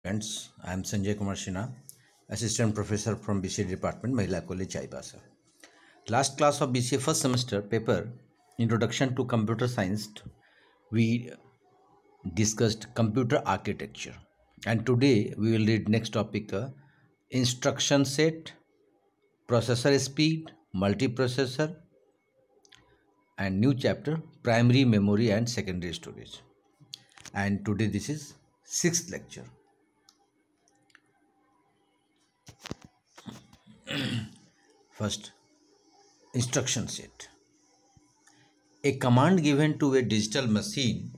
Friends, I am Sanjay Kumar Sinha, Assistant Professor from BCA Department, Mahila College, Chaibasa. Last class of BCA first semester paper, Introduction to Computer Science, we discussed computer architecture. And today we will read next topic, instruction set, processor speed, multiprocessor, and new chapter, primary memory and secondary storage. And today this is 6th lecture. First, instruction set. A command given to a digital machine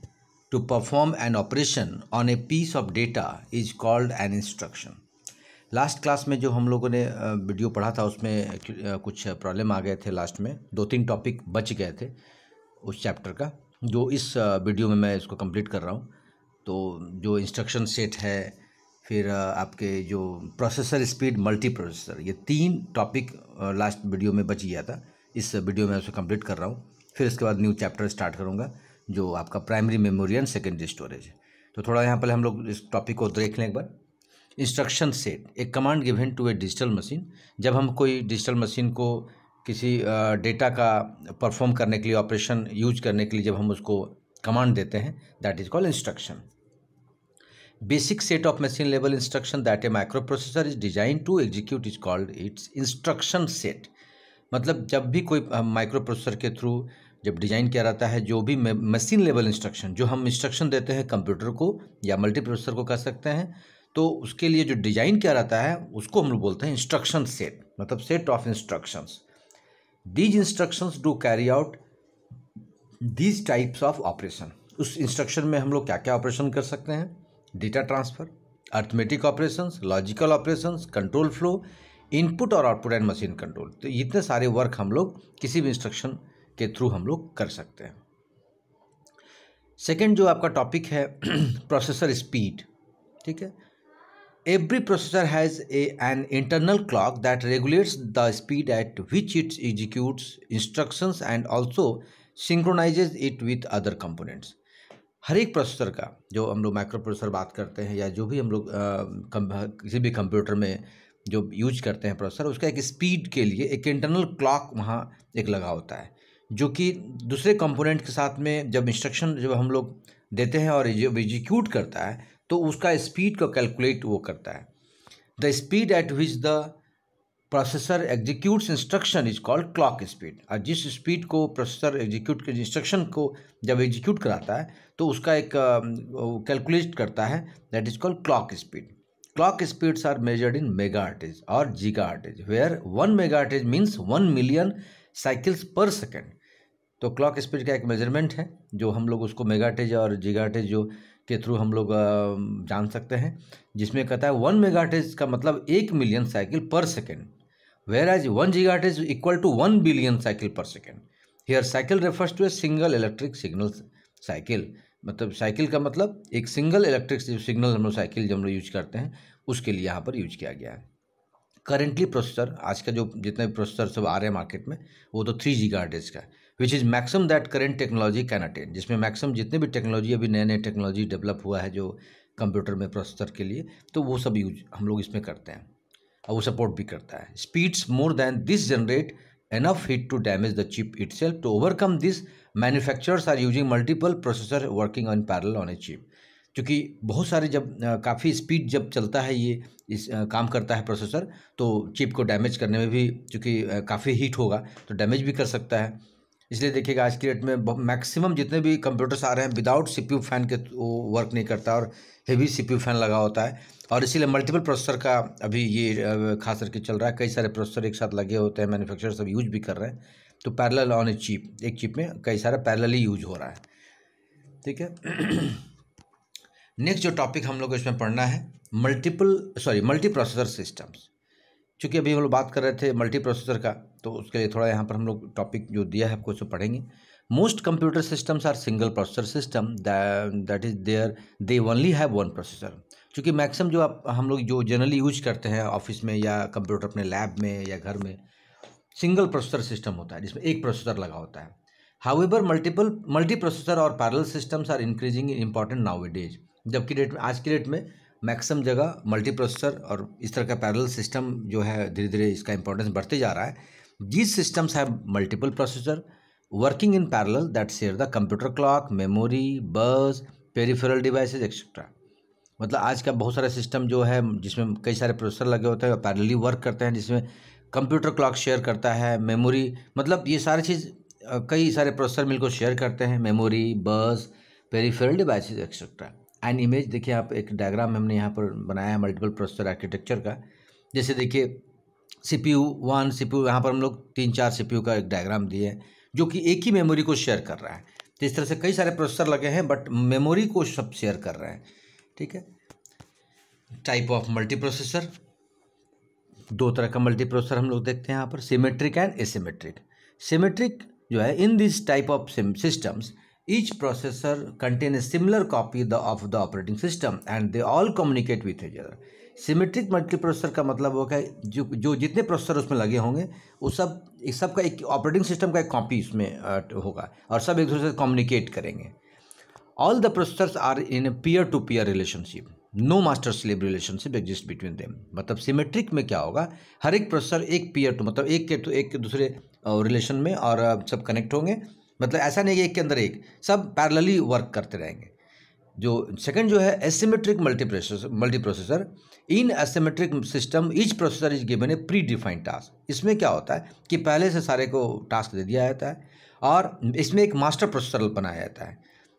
to perform an operation on a piece of data is called an instruction. Last class में जो हम लोगों ने video पढ़ा था उसमें कुछ problem आ गए थे, लास्ट में 2-3 टॉपिक बच गए थे उस चैप्टर का, जो इस वीडियो में मैं इसको कंप्लीट कर रहा हूँ। तो जो इंस्ट्रक्शन सेट है, फिर आपके जो प्रोसेसर स्पीड, मल्टी प्रोसेसर, ये 3 टॉपिक लास्ट वीडियो में बच गया था। इस वीडियो में उसको कंप्लीट कर रहा हूँ। फिर इसके बाद न्यू चैप्टर स्टार्ट करूँगा जो आपका primary memory and secondary storage है। तो थोड़ा यहाँ पर हम लोग इस टॉपिक को देख लें एक बार। इंस्ट्रक्शन सेट, एक command given to a digital machine. जब हम कोई डिजिटल मशीन को किसी डेटा का परफॉर्म करने के लिए, ऑपरेशन यूज करने के लिए जब हम उसको कमांड देते हैं, that is called instruction. Basic set of machine level instruction that a microprocessor is design to execute is called its instruction set. मतलब जब भी कोई माइक्रो प्रोसेसर के थ्रू जब डिज़ाइन किया जाता है, जो भी मशीन लेवल इंस्ट्रक्शन, जो हम इंस्ट्रक्शन देते हैं कंप्यूटर को या मल्टी प्रोसेसर को कर सकते हैं, तो उसके लिए जो डिज़ाइन किया जाता है उसको हम लोग बोलते हैं इंस्ट्रक्शन सेट, मतलब set of instructions. These instructions do carry out these types of operation. उस इंस्ट्रक्शन में हम लोग क्या क्या ऑपरेशन कर सकते हैं? Data transfer, arithmetic operations, logical operations, control flow, input और आउटपुट एंड मशीन कंट्रोल। तो इतने सारे वर्क हम लोग किसी भी इंस्ट्रक्शन के थ्रू हम लोग कर सकते हैं। सेकेंड जो आपका टॉपिक है प्रोसेसर स्पीड, ठीक है। Every processor has an internal clock that regulates the speed at which it executes instructions and also synchronizes it with other components. हर एक प्रोसेसर का, जो हम लोग माइक्रो प्रोसेसर बात करते हैं या जो भी हम लोग किसी भी कंप्यूटर में जो यूज करते हैं प्रोसेसर, उसका एक स्पीड के लिए एक इंटरनल क्लॉक वहाँ एक लगा होता है, जो कि दूसरे कंपोनेंट के साथ में जब इंस्ट्रक्शन जब हम लोग देते हैं और जब एग्जीक्यूट करता है तो उसका स्पीड को कैलकुलेट वो करता है। The speed at which the processor executes instruction is called clock speed. और जिस स्पीड को प्रोसेसर एग्जीक्यूट के इंस्ट्रक्शन को जब एग्जीक्यूट कराता है तो उसका एक कैलकुलेट करता है, that is called clock speed. Clock speeds are measured in megahertz or gigahertz, where 1 megahertz means 1 million cycles per second। तो क्लॉक स्पीड का एक मेजरमेंट है जो हम लोग उसको मेगाहर्ट्ज और गीगाहर्ट्ज जो के थ्रू हम लोग जान सकते हैं, जिसमें कहता है 1 मेगाहर्ट्ज का मतलब 1 million cycle per second, whereas 1 gigahertz equal to 1 billion cycle per second. Here cycle refers to a single electric signal cycle. मतलब साइकिल का मतलब एक सिंगल इलेक्ट्रिक सिग्नल हम लोग साइकिल जब हम लोग यूज करते हैं उसके लिए यहाँ पर यूज किया गया है। करेंटली प्रोसेसर, आज का जो जितने भी प्रोसेसर सब आ रहे हैं मार्केट में, वो तो 3 गीगाहर्ट्ज का, which is maximum that current technology can attain, जिसमें मैक्सिमम जितने भी टेक्नोलॉजी अभी नए नए टेक्नोलॉजी डेवलप हुआ है जो कंप्यूटर में प्रोसेसर के लिए, तो वो सब यूज हम लोग इसमें करते हैं और वो सपोर्ट भी करता है। Speeds more than this generate enough heat to damage the chip itself. To overcome this, manufacturers are using multiple processor working on parallel on a chip. क्योंकि बहुत सारे जब काफ़ी स्पीड जब चलता है ये इस काम करता है प्रोसेसर, तो चिप को डैमेज करने में भी, क्योंकि काफ़ी हीट होगा तो डैमेज भी कर सकता है। इसलिए देखिएगा आज की डेट में मैक्सिमम जितने भी कंप्यूटर्स आ रहे हैं विदाउट सीपीयू फैन के वो वर्क नहीं करता और हेवी सीपीयू फैन लगा होता है, और इसीलिए मल्टीपल प्रोसेसर का अभी ये खास करके चल रहा है। कई सारे प्रोसेसर एक साथ लगे होते हैं, मैन्युफैक्चरर सब यूज भी कर रहे हैं, तो पैरेलल ऑन ए चिप, एक चिप में कई सारे पैरेलली यूज हो रहा है, ठीक है। नेक्स्ट जो टॉपिक हम लोग को इसमें पढ़ना है मल्टी प्रोसेसर सिस्टम्स। चूँकि अभी हम लोग बात कर रहे थे मल्टी प्रोसेसर का, तो उसके लिए थोड़ा यहाँ पर हम लोग टॉपिक जो दिया है आपको उसको पढ़ेंगे। Most computer systems are single processor system, that is there they only have 1 processor. चूँकि मैक्सिमम जो हम लोग जो जनरली यूज करते हैं ऑफिस में या कंप्यूटर अपने लैब में या घर में, सिंगल प्रोसेसर सिस्टम होता है जिसमें एक प्रोसेसर लगा होता है। हाउएवर मल्टी प्रोसेसर और parallel systems are increasing in important nowadays. जबकि डेट में, आज की डेट में मैक्सिमम जगह मल्टी प्रोसेसर और इस तरह का पैरेलल सिस्टम जो है धीरे धीरे इसका इंपॉर्टेंस बढ़ते जा रहा है. These systems have multiple processor working in parallel that share the computer clock, memory, बस, पेरिफेरल डिवाइसेज एक्सेट्रा. मतलब आज का बहुत सारा सिस्टम जो है जिसमें कई सारे प्रोसेसर लगे होते हैं और पैरेलली वर्क करते हैं, जिसमें कंप्यूटर क्लॉक शेयर करता है, मेमोरी, मतलब ये सारी चीज़ कई सारे प्रोसेसर मिलकर शेयर करते हैं, मेमोरी, बस, peripheral devices etcetera. And image देखिए आप, एक डायग्राम हमने यहाँ पर बनाया है मल्टीपल प्रोसेसर आर्किटेक्चर का. जैसे देखिए CPU 1, CPU यहाँ पर हम लोग 3-4 CPU का एक डायग्राम दिए हैं जो कि एक ही मेमोरी को शेयर कर रहा है. तो इस तरह से कई सारे प्रोसेसर लगे हैं बट मेमोरी को सब शेयर कर रहे हैं. ठीक है. टाइप ऑफ मल्टी प्रोसेसर, दो तरह का मल्टी प्रोसेसर हम लोग देखते हैं यहाँ पर, सिमेट्रिक एंड एसिमेट्रिक. सिमेट्रिक जो है, in this type of systems each processor contain a similar copy of the operating system and they all communicate with each other. Symmetric multi processor का मतलब होगा जो जितने प्रोसेसर उसमें लगे होंगे वो सब का एक ऑपरेटिंग सिस्टम का एक कॉपी इसमें होगा और सब एक दूसरे से कम्युनिकेट करेंगे. All the processors are in a peer-to-peer relationship. No master slave relationship exists between them. मतलब सिमेट्रिक में क्या होगा, हर एक प्रोसेसर एक पीयर टू मतलब एक के दूसरे रिलेशन में और सब कनेक्ट होंगे. मतलब ऐसा नहीं कि एक के अंदर एक, सब पैरेलली वर्क करते रहेंगे. जो सेकंड जो है asymmetric multi processor. In asymmetric system each processor is given A pre defined task. इसमें क्या होता है कि पहले से सारे को टास्क दे दिया जाता है और इसमें एक मास्टर प्रोसेसर बनाया जाता है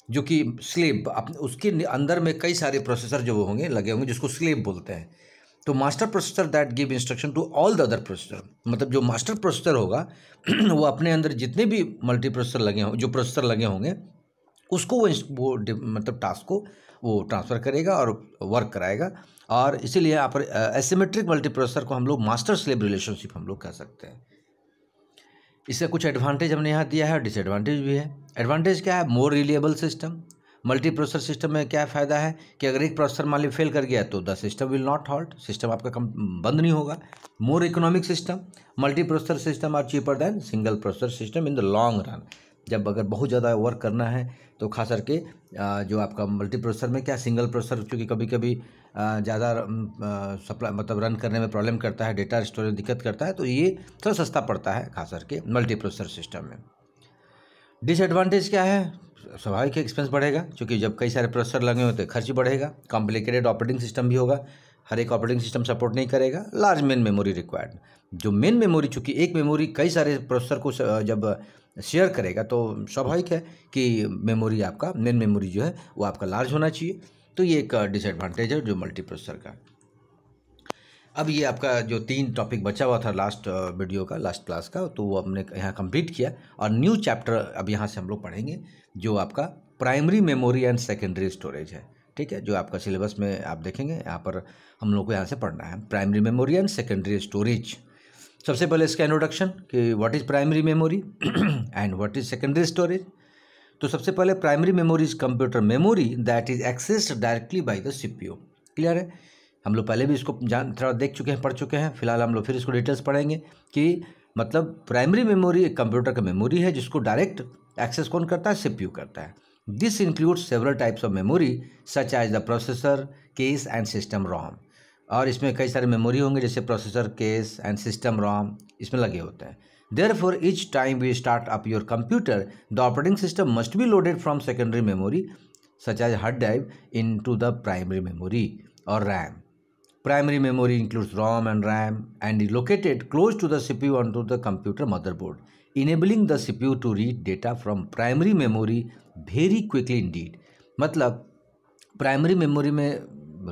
जो कि स्लेव, उसके अंदर में कई सारे प्रोसेसर जो होंगे लगे होंगे जिसको स्लेव बोलते हैं. तो master processor that give instruction to all the other processor. मतलब जो मास्टर प्रोसेसर होगा वो अपने अंदर जितने भी मल्टी प्रोसेसर लगे हों जो प्रोसेसर लगे होंगे उसको वो मतलब टास्क को वो ट्रांसफ़र करेगा और वर्क कराएगा. और इसीलिए यहाँ पर एसिमेट्रिक मल्टी प्रोसेसर को हम लोग मास्टर स्लेव रिलेशनशिप हम लोग कह सकते हैं. इसका कुछ एडवांटेज हमने यहाँ दिया है और डिसएडवांटेज भी है. एडवांटेज क्या है, more reliable system. Multi processor system में क्या फ़ायदा है कि अगर एक प्रोसेसर मान ली फेल कर गया तो the system will not halt, system आपका बंद नहीं होगा. More economic system. Multi processor system are cheaper than single processor system in the long run. जब अगर बहुत ज़्यादा वर्क करना है तो खास करके जो आपका मल्टी प्रोसेसर में क्या सिंगल प्रोसेसर क्योंकि कभी कभी ज़्यादा सप्लाई मतलब रन करने में प्रॉब्लम करता है, डेटा स्टोरेज दिक्कत करता है, तो ये थोड़ा सस्ता पड़ता है खास करके मल्टी प्रोसेसर सिस्टम में. डिसएडवांटेज क्या है, स्वाभाविक एक्सपेंस बढ़ेगा क्योंकि जब कई सारे प्रोसेसर लगे होते हैं खर्च बढ़ेगा. कॉम्प्लिकेटेड ऑपरेटिंग सिस्टम भी होगा, हर एक ऑपरेटिंग सिस्टम सपोर्ट नहीं करेगा. Large main memory required. जो मेन मेमोरी चूँकि एक मेमोरी कई सारे प्रोसेसर को जब शेयर करेगा तो स्वाभाविक है कि मेमोरी आपका मेन मेमोरी जो है वो आपका लार्ज होना चाहिए. तो ये एक डिसएडवांटेज है जो मल्टी प्रोसेसर का. अब ये आपका जो 3 टॉपिक बचा हुआ था लास्ट वीडियो का, लास्ट क्लास का, तो वो हमने यहाँ कंप्लीट किया और न्यू चैप्टर अब यहाँ से हम लोग पढ़ेंगे जो आपका primary memory and secondary storage है. ठीक है, जो आपका सिलेबस में आप देखेंगे यहाँ पर हम लोग को यहाँ से पढ़ना है primary memory and secondary storage. सबसे पहले इसका इंट्रोडक्शन कि what is primary memory and what is secondary storage. तो सबसे पहले primary memory is computer memory that is accessed directly by the CPU. Clear है, हम लोग पहले भी इसको थोड़ा देख चुके हैं, पढ़ चुके हैं. फिलहाल हम लोग फिर इसको डिटेल्स पढ़ेंगे कि मतलब प्राइमरी मेमोरी एक कंप्यूटर का मेमोरी है जिसको डायरेक्ट एक्सेस कौन करता है, CPU करता है. This includes several types of memory such as the processor, cache and system ROM. और इसमें कई सारे मेमोरी होंगे जैसे processor, cache and system ROM इसमें लगे होते हैं. Therefore, each time we start up your computer, the operating system must be loaded from secondary memory, such as hard drive, into the primary memory or RAM. Primary memory includes ROM and RAM and is located close to the CPU onto the computer motherboard, enabling the CPU to read data from primary memory very quickly indeed. मतलब primary memory में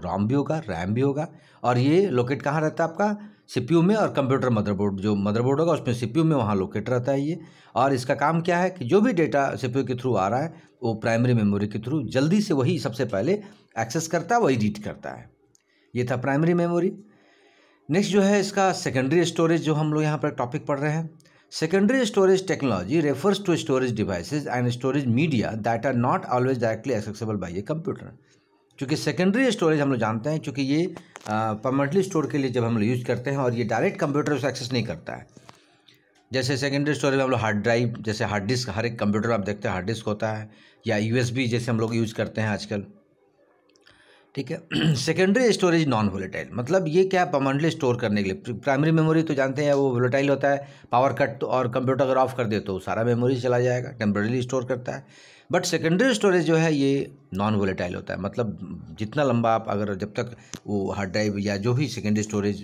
ROM भी होगा, RAM भी होगा और ये locate कहाँ रहता है आपका CPU में, और कंप्यूटर मदरबोर्ड जो मदरबोर्ड होगा उसमें CPU में वहाँ लोकेट रहता है ये. और इसका काम क्या है कि जो भी डेटा CPU के थ्रू आ रहा है वो प्राइमरी मेमोरी के थ्रू जल्दी से वही सबसे पहले एक्सेस करता है, वही रीड करता है. ये था प्राइमरी मेमोरी. नेक्स्ट जो है इसका सेकेंडरी स्टोरेज जो हम लोग यहाँ पर टॉपिक पढ़ रहे हैं. Secondary storage technology refers to storage devices and storage media that are not always directly accessible by a computer. क्योंकि सेकेंडरी स्टोरेज हम लोग जानते हैं क्योंकि ये परमानेंटली स्टोर के लिए जब हम लोग यूज़ करते हैं और ये डायरेक्ट कंप्यूटर से एक्सेस नहीं करता है. जैसे सेकेंडरी स्टोरेज में हम लोग हार्ड ड्राइव, जैसे हार्ड डिस्क, हर एक कंप्यूटर आप देखते हैं हार्ड डिस्क होता है, या USB जैसे हम लोग यूज़ करते हैं आजकल. ठीक है। सेकेंडरी स्टोरेज नॉन वोलेटाइल, मतलब ये क्या परमानेंटली स्टोर करने के लिए। प्राइमरी मेमोरी तो जानते हैं वो वोलेटाइल होता है, पावर कट और कंप्यूटर अगर ऑफ कर दे तो सारा मेमोरी चला जाएगा, टेम्परेली स्टोर करता है। बट सेकेंडरी स्टोरेज जो है ये नॉन वोलेटाइल होता है, मतलब जितना लंबा आप अगर जब तक वो हार्ड ड्राइव या जो भी सेकेंडरी स्टोरेज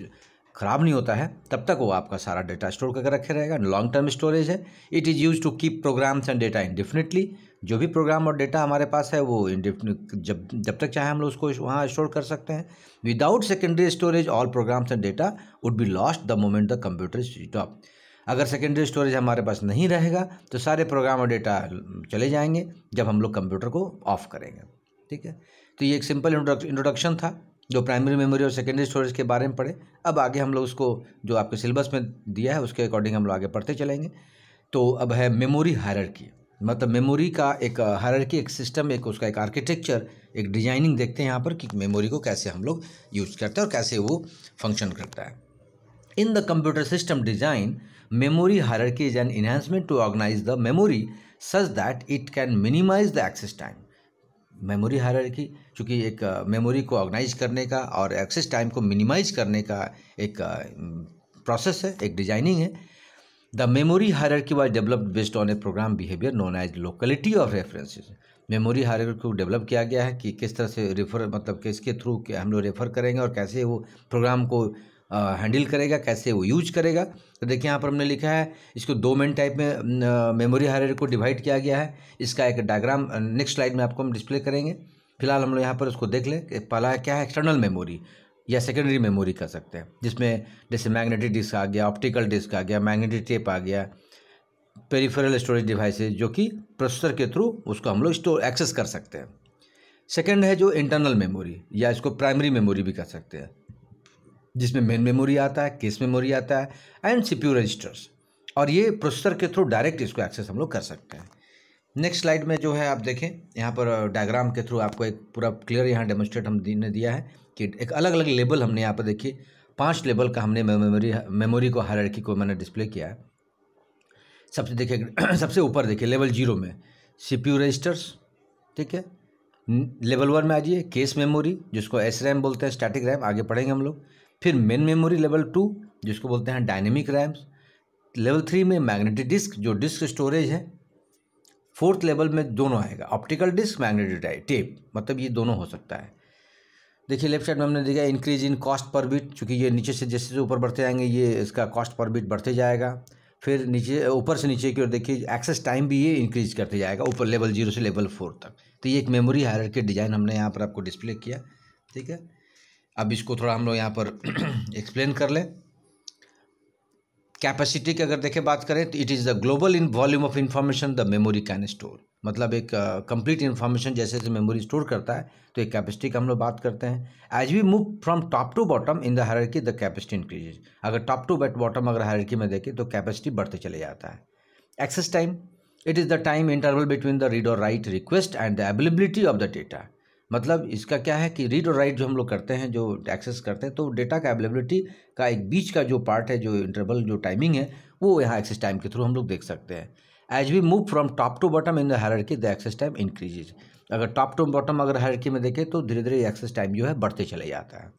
ख़राब नहीं होता है तब तक वो आपका सारा डेटा स्टोर करके रखे रहेगा। लॉन्ग टर्म स्टोरेज है। It is use to keep programs and data indefinitely, जो भी प्रोग्राम और डेटा हमारे पास है वो जब तक चाहे हम लोग उसको वहाँ स्टोर कर सकते हैं। Without secondary storage all programmes and data would be lost the moment the computer is switched of. अगर सेकेंडरी स्टोरेज हमारे पास नहीं रहेगा तो सारे प्रोग्राम और डेटा चले जाएंगे जब हम लोग कंप्यूटर को ऑफ करेंगे। ठीक है, तो ये एक सिंपल इंट्रोडक्शन था जो प्राइमरी मेमोरी और सेकेंडरी स्टोरेज के बारे में पढ़े। अब आगे हम लोग उसको जो आपके सिलेबस में दिया है उसके अकॉर्डिंग हम लोग आगे पढ़ते चलेंगे। तो अब है मेमोरी हायरार्की, मतलब मेमोरी का एक हायरार्की, एक सिस्टम, एक उसका एक आर्किटेक्चर, एक डिजाइनिंग देखते हैं यहाँ पर कि मेमोरी को कैसे हम लोग यूज़ करते हैं और कैसे वो फंक्शन करता है। In the computer system design, memory hierarchy is an enhancement to organize the memory such that it can minimize the access time. Memory hierarchy चूँकि एक मेमोरी को ऑर्गेनाइज करने का और एक्सेस टाइम को मिनिमाइज करने का एक प्रोसेस है, एक डिजाइनिंग है। The memory hierarchy was developed based on a program behaviour known as locality of references. Memory hierarchy को डेवलप किया गया है कि किस तरह से रेफर, मतलब किसके थ्रू हम लोग रेफर करेंगे और कैसे वो प्रोग्राम को हैंडल करेगा, कैसे वो यूज करेगा। तो देखिए यहाँ पर हमने लिखा है इसको दो मेन टाइप में मेमोरी हायरार्की को डिवाइड किया गया है। इसका एक डायग्राम नेक्स्ट स्लाइड में आपको हम डिस्प्ले करेंगे। फिलहाल हम लोग यहाँ पर उसको देख लें कि पहला क्या है, एक्सटर्नल मेमोरी या सेकेंडरी मेमोरी कर सकते हैं, जिसमें जैसे मैग्नेटिक डिस्क आ गया, ऑप्टिकल डिस्क आ गया, मैग्नेटिक टेप आ गया, पेरिफेरल स्टोरेज डिवाइसेस जो कि प्रोसेसर के थ्रू उसको हम लोग स्टोर एक्सेस कर सकते हैं। सेकेंड है जो इंटरनल मेमोरी या इसको प्राइमरी मेमोरी भी कर सकते हैं, जिसमें मेन मेमोरी आता है, केस मेमोरी आता है एंड सीपीयू रजिस्टर्स, और ये प्रोसेसर के थ्रू डायरेक्ट इसको एक्सेस हम लोग कर सकते हैं। नेक्स्ट स्लाइड में जो है आप देखें यहाँ पर डायग्राम के थ्रू आपको एक पूरा क्लियर यहाँ डेमोन्स्ट्रेट हमने दिया है कि एक अलग अलग लेवल हमने यहाँ पर देखिए 5 लेवल का हमने मेमोरी को हायरार्की को मैंने डिस्प्ले किया है। सबसे देखिए सबसे ऊपर देखिए लेवल 0 में सीपीयू रजिस्टर्स, ठीक है। लेवल 1 में आ जाइए केस मेमोरी जिसको एस रैम बोलते हैं, स्टैटिक रैम, आगे पढ़ेंगे हम लोग। फिर मेन मेमोरी लेवल 2 जिसको बोलते हैं डायनेमिक रैम्स। लेवल 3 में मैग्नेटिक डिस्क जो डिस्क स्टोरेज है। 4th लेवल में दोनों आएगा, ऑप्टिकल डिस्क, मैग्नेटिक टेप, मतलब ये दोनों हो सकता है। देखिए लेफ्ट साइड में हमने देखा increase in cost per bit, चूँकि ये नीचे से जैसे ऊपर बढ़ते जाएंगे ये इसका कॉस्ट पर बिट बढ़ते जाएगा। फिर नीचे ऊपर से नीचे की ओर देखिए एक्सेस टाइम भी ये इंक्रीज करते जाएगा ऊपर लेवल 0 से लेवल 4 तक। तो ये एक मेमोरी हायरार्की डिजाइन हमने यहाँ पर आपको डिस्प्ले किया, ठीक है। अब इसको थोड़ा हम लोग यहाँ पर एक्सप्लेन कर लें। कैपेसिटी की अगर देखें बात करें तो it is the global in volume of information the memory can store, मतलब एक कंप्लीट इन्फॉर्मेशन जैसे जैसे मेमोरी स्टोर करता है तो एक कैपेसिटी का हम लोग बात करते हैं। As we move from top to bottom in the hierarchy the capacity increases. अगर टॉप टू बॉटम अगर हायरार्की में देखें तो कैपेसिटी बढ़ते चले जाता है। Access time, it is the time interval between the read और write request and the availability of the data. मतलब इसका क्या है कि रीड और राइट जो हम लोग करते हैं, जो एक्सेस करते हैं, तो डेटा का अवेलेबिलिटी का एक बीच का जो पार्ट है, जो इंटरवल जो टाइमिंग है, वो यहाँ एक्सेस टाइम के थ्रू हम लोग देख सकते हैं। As we move from top to bottom in the hierarchy the access time increases. अगर टॉप टू बॉटम अगर हायरार्की में देखें तो धीरे धीरे एक्सेस टाइम जो है बढ़ते चले जाता है।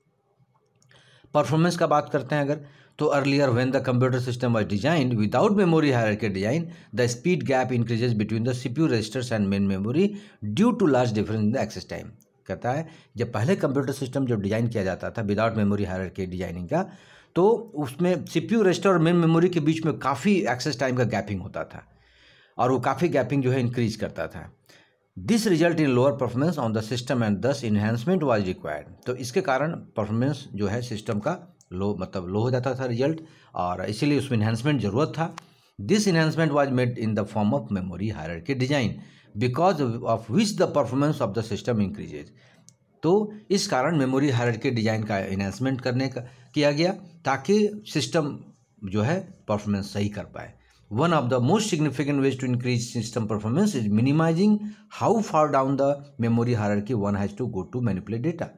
परफॉर्मेंस का बात करते हैं अगर, तो earlier when the computer system was designed without memory hierarchy design the speed gap increases between the CPU registers and main memory due to large difference in the access time. कहता है जब पहले कंप्यूटर सिस्टम जब design किया जाता था without memory hierarchy designing का, तो उसमें सीपीयू रजिस्टर और मेन मेमोरी के बीच में काफ़ी एक्सेस टाइम का गैपिंग होता था और वो काफ़ी गैपिंग जो है इंक्रीज करता था। This result in lower performance on the system and दस इन्हेंसमेंट वाज रिक्वायर्ड। तो इसके कारण परफॉर्मेंस जो है सिस्टम का लो हो जाता था रिजल्ट, और इसीलिए उसमें इन्हेंसमेंट ज़रूरत था। This enhancement was made in the form of memory hierarchy design because of which the performance of the system increases. तो इस कारण मेमोरी हायरार्की डिजाइन का इन्हेंसमेंट करने का किया गया ताकि सिस्टम जो है परफॉर्मेंस सही कर पाए। One of the most significant ways to increase system performance is minimising how far down the memory hierarchy one has to go to manipulate data.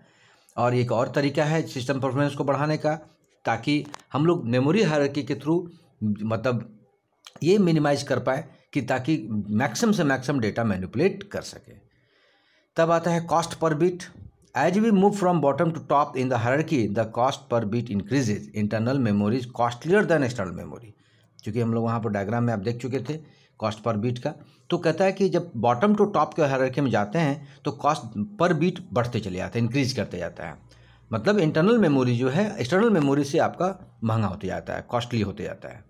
और एक और तरीका है सिस्टम परफॉर्मेंस को बढ़ाने का, ताकि हम लोग मेमोरी हायरार्की के थ्रू मतलब ये मिनिमाइज कर पाए कि ताकि मैक्सिमम से मैक्सिमम डेटा मैनिपुलेट कर सके। तब आता है cost per bit. As we move from bottom to top in the hierarchy, the cost per bit increases. Internal memory is costlier than external memory. क्योंकि हम लोग वहाँ पर डायग्राम में आप देख चुके थे कॉस्ट पर बीट का, तो कहता है कि जब बॉटम टू टॉप के हायरार्की में जाते हैं तो कॉस्ट पर बीट बढ़ते चले जाते हैं, इंक्रीज करते जाता है। मतलब इंटरनल मेमोरी जो है एक्सटर्नल मेमोरी से आपका महंगा होते जाता है, कॉस्टली होते जाता है।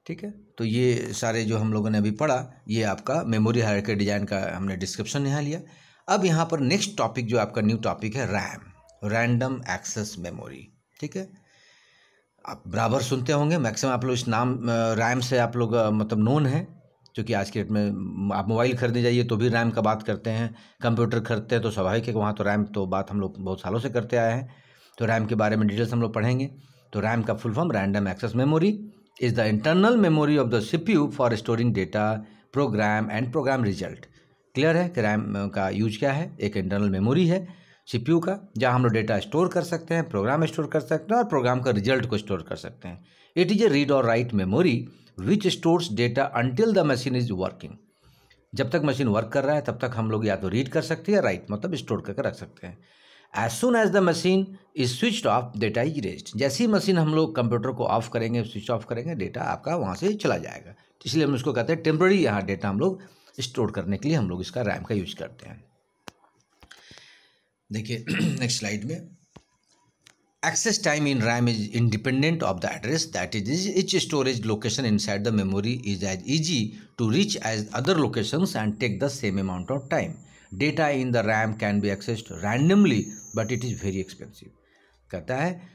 ठीक है, तो ये सारे जो हम लोगों ने अभी पढ़ा ये आपका मेमोरी हायरार्की डिजाइन का हमने डिस्क्रिप्शन यहाँ लिया। अब यहाँ पर नेक्स्ट टॉपिक जो आपका न्यू टॉपिक है रैम, रैंडम एक्सेस मेमोरी। ठीक है, आप बराबर सुनते होंगे, मैक्सिमम आप लोग इस नाम रैम से आप लोग मतलब नोन है, क्योंकि आज के डेट में आप मोबाइल खरीदने जाइए तो भी रैम का बात करते हैं, कंप्यूटर खरीदते हैं तो स्वाभाविक है कि वहाँ तो रैम तो बात हम लोग बहुत सालों से करते आए हैं। तो रैम के बारे में डिटेल्स हम लोग पढ़ेंगे। तो रैम का full form random access memory is the internal memory of the CPU for storing data, program and program result. Clear है कि रैम का यूज क्या है, एक इंटरनल मेमोरी है CPU का, जहाँ हम लोग डेटा स्टोर कर सकते हैं, प्रोग्राम स्टोर कर सकते हैं और प्रोग्राम का रिजल्ट को स्टोर कर सकते हैं। इट इज़ ए रीड और write memory which stores data until the machine is working. जब तक मशीन वर्क कर रहा है तब तक हम लोग या तो रीड कर सकते हैं, राइट मतलब स्टोर करके रख सकते हैं। As soon as the machine is switched off data is erased. जैसे ही मशीन हम लोग कंप्यूटर को ऑफ करेंगे, स्विच ऑफ करेंगे, डेटा आपका वहाँ से चला जाएगा। इसलिए हम उसको कहते हैं टेम्पररी, यहाँ डेटा हम लोग स्टोर करने के लिए हम लोग इसका रैम का यूज करते हैं। देखिए नेक्स्ट स्लाइड में, access time in RAM is independent of the address, that is each storage location inside the memory is as easy to reach as other locations and take the same amount of time. Data in the RAM can be accessed randomly but it is very expensive। कहता है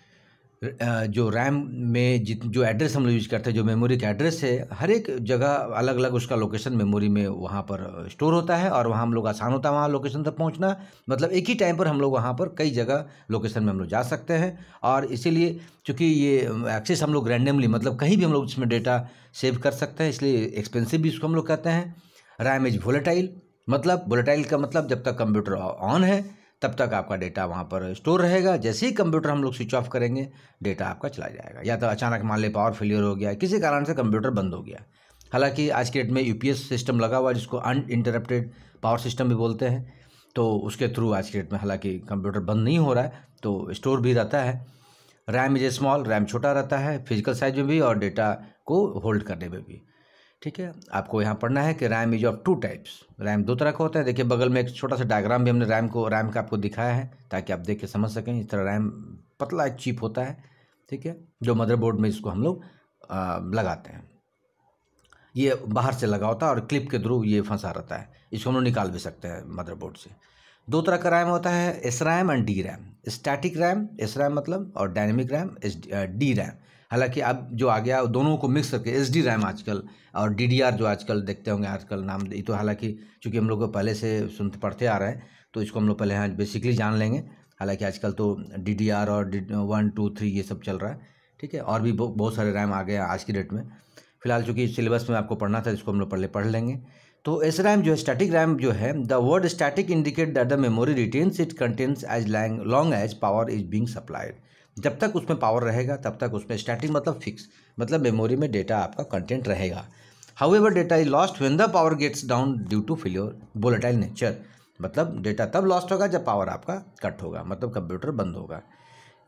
जो RAM में जो address हम लोग use करते हैं, जो मेमोरी का एड्रेस है, हर एक जगह अलग अलग उसका लोकेशन मेमोरी में वहाँ पर स्टोर होता है और वहाँ हम लोग आसान होता है वहाँ लोकेशन तक पहुँचना। मतलब एक ही टाइम पर हम लोग वहाँ पर कई जगह लोकेशन में हम लोग जा सकते हैं। और इसीलिए चूँकि ये एक्सेस हम लोग रैंडमली मतलब कहीं भी हम लोग इसमें डेटा सेव कर सकते हैं, इसलिए एक्सपेंसिव भी इसको हम लोग कहते हैं। रैम इज वोलेटाइल, मतलब वोलेटाइल का मतलब जब तक कंप्यूटर ऑन है तब तक आपका डेटा वहाँ पर स्टोर रहेगा। जैसे ही कंप्यूटर हम लोग स्विच ऑफ करेंगे डेटा आपका चला जाएगा, या तो अचानक मान ले पावर फेलियर हो गया, किसी कारण से कंप्यूटर बंद हो गया। हालांकि आज के डेट में UPS सिस्टम लगा हुआ है जिसको अनइंटरप्टेड पावर सिस्टम भी बोलते हैं, तो उसके थ्रू आज के डेट में हालांकि कंप्यूटर बंद नहीं हो रहा है तो स्टोर भी रहता है। RAM is a small, RAM छोटा रहता है फिजिकल साइज में भी और डेटा को होल्ड करने में भी। ठीक है, आपको यहाँ पढ़ना है कि RAM is of 2 types. RAM 2 तरह का होता है। देखिए बगल में एक छोटा सा डायग्राम भी हमने रैम का आपको दिखाया है ताकि आप देख के समझ सकें। इस तरह रैम पतला एक चिप होता है, ठीक है, जो मदरबोर्ड में इसको हम लोग लगाते हैं। ये बाहर से लगा होता है और क्लिप के थ्रू ये फंसा रहता है, इसको हम लोग निकाल भी सकते हैं मदरबोर्ड से। 2 तरह का रैम होता है, SRAM and DRAM। Static RAM SRAM मतलब, और डायनेमिक रैम DRAM। हालांकि अब जो आ गया दोनों को मिक्स करके SD रैम आजकल और DDR जो आजकल देखते होंगे आजकल नाम, ये तो हालांकि चूँकि हम लोग को पहले से सुनते पढ़ते आ रहे हैं तो इसको हम लोग पहले यहाँ बेसिकली जान लेंगे। हालांकि आजकल तो DDR और 1 2 3 ये सब चल रहा है। ठीक है, और भी बहुत सारे रैम आ गए आज की डेट में। फिलहाल चूँकि सिलेबस में आपको पढ़ना था इसको हम लोग पहले पढ़ लेंगे। तो SRAM जो है स्टैटिक रैम जो है, the word static indicate that the memory retains it contents as long as power is being supplied. जब तक उसमें पावर रहेगा तब तक उसमें, स्टैटिक मतलब फिक्स, मतलब मेमोरी में डेटा आपका कंटेंट रहेगा। However data is lost when the power gets down due to failure volatile nature. मतलब डेटा तब लॉस्ट होगा जब पावर आपका कट होगा, मतलब कंप्यूटर बंद होगा।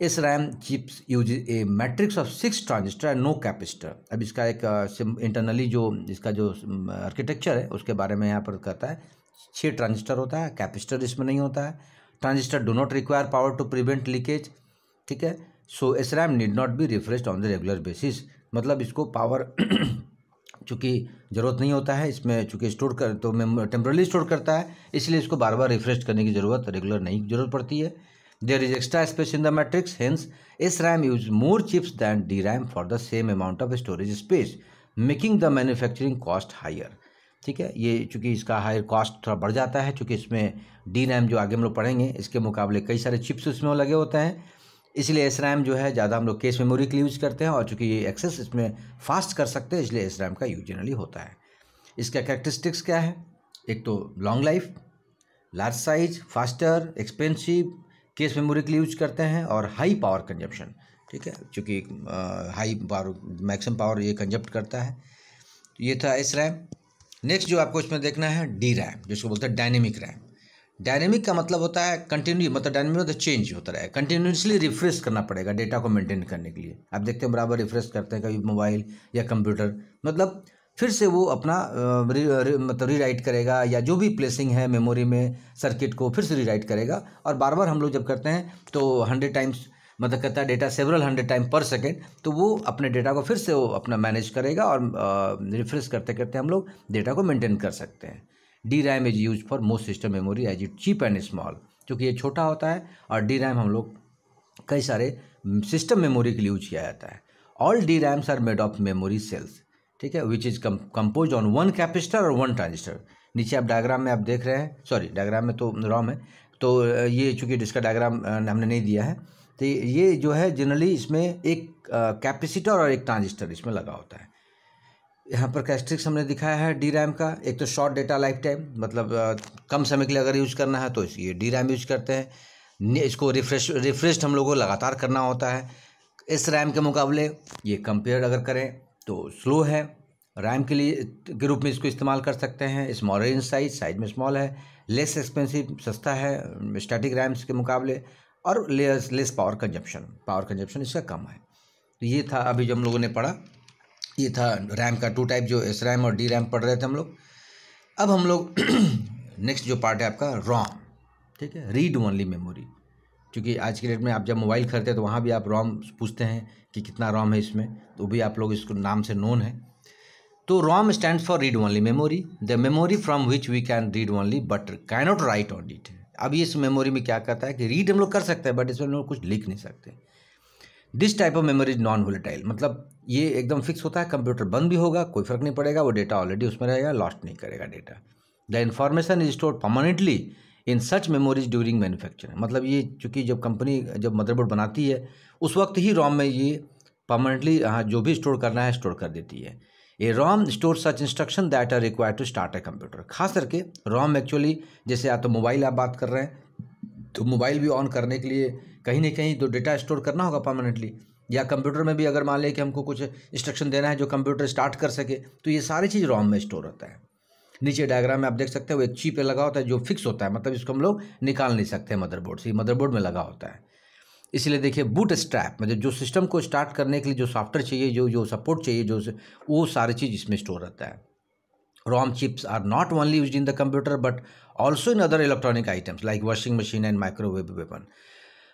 इस RAM chips use a matrix of 6 transistor and no capacitor. अब इसका एक इंटरनली जो इसका जो आर्किटेक्चर है उसके बारे में यहाँ पर कहता है 6 ट्रांजिस्टर होता है, कैपेसिटर इसमें नहीं होता है। Transistor do not require power to prevent leakage. ठीक है, so SRAM need not be refreshed on the regular basis. मतलब इसको पावर चूँकि ज़रूरत नहीं होता है इसमें, चूँकि स्टोर कर तो टेम्परली स्टोर करता है, इसलिए इसको बार बार रिफ्रेश करने की ज़रूरत रेगुलर नहीं ज़रूरत पड़ती है। There is extra space in the matrix, hence SRAM use more chips than DRAM for the same amount of storage space, making the manufacturing cost higher. ठीक है, ये चूँकि इसका हायर कॉस्ट थोड़ा बढ़ जाता है, चूँकि इसमें DRAM जो आगे हम लोग पढ़ेंगे इसके मुकाबले कई सारे चिप्स उसमें लगे होते हैं, इसलिए SRAM जो है ज़्यादा हम लोग केस मेमोरी के लिए यूज़ करते हैं। और चूँकि ये एक्सेस इसमें फास्ट कर सकते हैं इसलिए SRAM का यूज जनरली होता है। इसका कैरेक्टरिस्टिक्स क्या है? एक तो long life, large size, faster, expensive, case memory के लिए यूज करते हैं, और हाई पावर कंजप्शन। ठीक है, चूँकि हाई पावर मैक्सिमम पावर ये कंजप्ट करता है। ये था SRAM। नेक्स्ट जो आपको इसमें देखना है DRAM, जिसको बोलते हैं डायनेमिक रैम। डायनेमिक का मतलब होता है कंटिन्यू, मतलब डायनेमिक मतलब चेंज होता रहे, कंटिन्यूसली रिफ्रेश करना पड़ेगा डेटा को मेंटेन करने के लिए। आप देखते हैं बराबर रिफ्रेश करते हैं कभी मोबाइल या कंप्यूटर, मतलब फिर से वो अपना मतलब रीराइट करेगा, या जो भी प्लेसिंग है मेमोरी में सर्किट को फिर से रीराइट करेगा। और बार बार हम लोग जब करते हैं तो 100 टाइम्स, मतलब कहता है डेटा सेवरल 100 टाइम पर सेकेंड, तो वो अपने डेटा को फिर से वो अपना मैनेज करेगा और रिफ्रेश करते करते हम लोग डेटा को मेंटेन कर सकते हैं। D RAM is use for most system memory as it cheap and small, क्योंकि ये छोटा होता है और डी रैम हम लोग कई सारे सिस्टम मेमोरी के लिए यूज किया जाता है। All the RAMs are made of memory cells, ठीक है, which is compose on 1 capacitor और 1 ट्रांजिस्टर। नीचे आप डायग्राम में आप देख रहे हैं, सॉरी डायग्राम में तो रॉम है, तो ये चूंकि इसका डायग्राम हमने नहीं दिया है, तो ये जो है जनरली इसमें एक कैपेसिटर और एक ट्रांजिस्टर इसमें लगा होता है। यहाँ पर कैरेक्टरिस्टिक्स हमने दिखाया है डी रैम का। एक तो शॉर्ट डेटा लाइफ टाइम, मतलब कम समय के लिए अगर यूज़ करना है तो ये डी रैम यूज करते हैं। इसको रिफ्रेश हम लोगों को लगातार करना होता है। इस रैम के मुकाबले ये कंपेयर अगर करें तो स्लो है। रैम के लिए के रूप में इसको इस्तेमाल कर सकते हैं। स्मॉलर इन साइज में स्मॉल है, लेस एक्सपेंसिव, सस्ता है स्टैटिक रैम्स के मुकाबले, और लेस पावर कंजप्शन इसका कम है। तो ये था अभी जो हम लोगों ने पढ़ा, ये था रैम का 2 टाइप, जो एस रैम और डी रैम पढ़ रहे थे हम लोग। अब हम लोग नेक्स्ट जो पार्ट है आपका रोम, ठीक है, रीड ओनली मेमोरी। क्योंकि आज के डेट में आप जब मोबाइल खरीदते हैं तो वहाँ भी आप रोम पूछते हैं कि कितना रोम है इसमें, तो भी आप लोग इसको नाम से नोन है। तो ROM stands for read only memory, the memory from which we can read only but cannot write on it. अब इस मेमोरी में क्या कहता है कि रीड हम लोग कर सकते हैं बट इसमें हम लोग कुछ लिख नहीं सकते। This type of memory is non volatile, मतलब ये एकदम फिक्स होता है, कंप्यूटर बंद भी होगा कोई फर्क नहीं पड़ेगा, वो डेटा ऑलरेडी उसमें रहेगा, लॉस्ट नहीं करेगा data. The information is stored permanently in such memories during manufacturing, मतलब ये चूँकि जब कंपनी जब मदरबोर्ड बनाती है उस वक्त ही रोम में ये परमानेंटली जो भी स्टोर करना है स्टोर कर देती है। A ROM store such instruction that are required to start a computer. खास करके रोम एक्चुअली, जैसे या तो मोबाइल आप बात कर रहे हैं तो मोबाइल भी ऑन करने के लिए कहीं ना कहीं तो डेटा स्टोर करना होगा परमानेंटली, या कंप्यूटर में भी अगर मान लें कि हमको कुछ इंस्ट्रक्शन देना है जो कंप्यूटर स्टार्ट कर सके, तो ये सारी चीज़ रोम में स्टोर होता है। नीचे डायग्राम में आप देख सकते हैं वो एक चिप पे लगा होता है जो फिक्स होता है, मतलब इसको हम लोग निकाल नहीं सकते मदरबोर्ड से, मदरबोर्ड में लगा होता है। इसलिए देखिए बूट स्ट्रैप, मतलब जो सिस्टम को स्टार्ट करने के लिए जो सॉफ्टवेयर चाहिए, जो सपोर्ट चाहिए, वो सारी चीज़ इसमें स्टोर रहता है। ROM chips are not only used in the computer but also in other electronic items like washing machine and microwave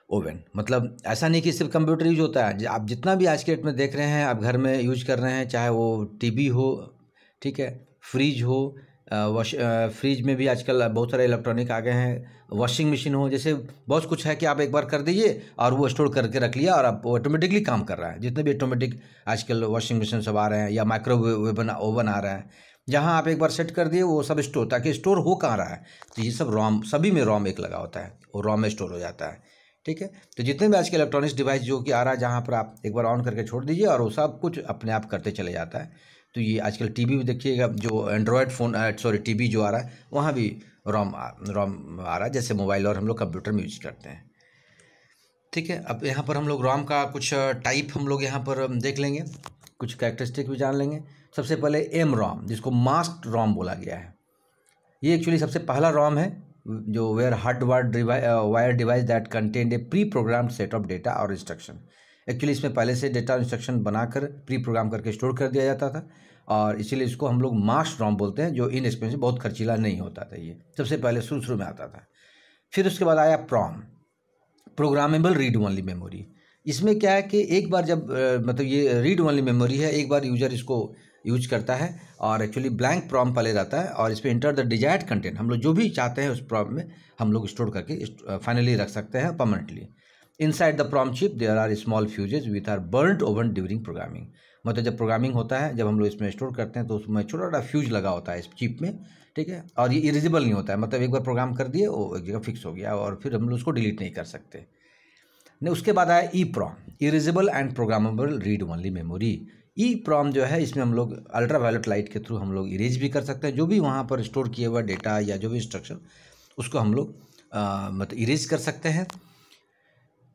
oven. मतलब ऐसा नहीं कि सिर्फ कंप्यूटर यूज होता है, आप जितना भी आज के डेट में देख रहे हैं आप घर में यूज कर रहे हैं, चाहे वो टीवी हो, ठीक है, फ्रिज हो, फ्रिज में भी आजकल बहुत सारे इलेक्ट्रॉनिक आ गए हैं, वॉशिंग मशीन हो, जैसे बहुत कुछ है कि आप एक बार कर दीजिए और वो स्टोर करके रख लिया और आप ऑटोमेटिकली काम कर रहा है। जितने भी ऑटोमेटिक आजकल वॉशिंग मशीन सब आ रहे हैं या माइक्रोवेव ओवन आ रहा है, जहाँ आप एक बार सेट कर दिए वो सब स्टोर, ताकि स्टोर हो कहाँ रहा है, तो ये सब रोम, सभी में रोम एक लगा होता है, वो रोम में स्टोर हो जाता है, ठीक है। तो जितने भी आज के इलेक्ट्रॉनिक्स डिवाइस जो कि आ रहा है, जहाँ पर आप एक बार ऑन करके छोड़ दीजिए और वो सब कुछ अपने आप करते चले जाता है। तो ये आजकल टीवी भी देखिएगा, जो एंड्रॉयड फ़ोन टीवी जो आ रहा है वहाँ भी रोम आ रहा है, जैसे मोबाइल और हम लोग कंप्यूटर में यूज करते हैं, ठीक है। अब यहाँ पर हम लोग रोम का कुछ टाइप हम लोग यहाँ पर देख लेंगे, कुछ कैरेक्टरिस्टिक भी जान लेंगे। सबसे पहले एम रोम, जिसको मास्क्ड रोम बोला गया है, ये एक्चुअली सबसे पहला रोम है जो where hardwire wire device that contained a pre programmed set of data और इंस्ट्रक्शन। एक्चुअली इसमें पहले से डेटा इंस्ट्रक्शन बनाकर प्री प्रोग्राम करके स्टोर कर दिया जाता था, और इसीलिए इसको हम लोग मास्क्ड रोम बोलते हैं, जो इनएक्सपेंसिव, बहुत खर्चीला नहीं होता था। ये सबसे पहले शुरू में आता था। फिर उसके बाद आया PROM, programmable read only memory. इसमें क्या है कि एक बार जब मतलब ये रीड ओनली मेमोरी है, एक बार यूजर इसको यूज करता है और एक्चुअली ब्लैंक प्रॉम पहले रहता है, और इस पर इंटर द डिजायर्ड कंटेंट, हम लोग जो भी चाहते हैं उस प्रॉम में हम लोग स्टोर करके फाइनली रख सकते हैं permanently. Inside the PROM chip there are small fuses with are burned open during programming. मतलब जब प्रोग्रामिंग होता है, जब हम लोग इसमें स्टोर करते हैं तो उसमें छोटा छोटा फ्यूज लगा होता है इस चिप में, ठीक है, और ये इरेजेबल नहीं होता है, मतलब एक बार प्रोग्राम कर दिए वो एक जगह फिक्स हो गया और फिर हम लोग उसको डिलीट नहीं कर सकते। नहीं, उसके बाद आया ई PROM, erasable and programmable read only memory. E prom जो है, इसमें हम लोग अल्ट्रा वायलेट लाइट के थ्रू हम लोग इरेज भी कर सकते हैं, जो भी वहाँ पर स्टोर किए हुआ डेटा या जो भी इंस्ट्रक्शन, उसको हम लोग मतलब इरेज कर सकते हैं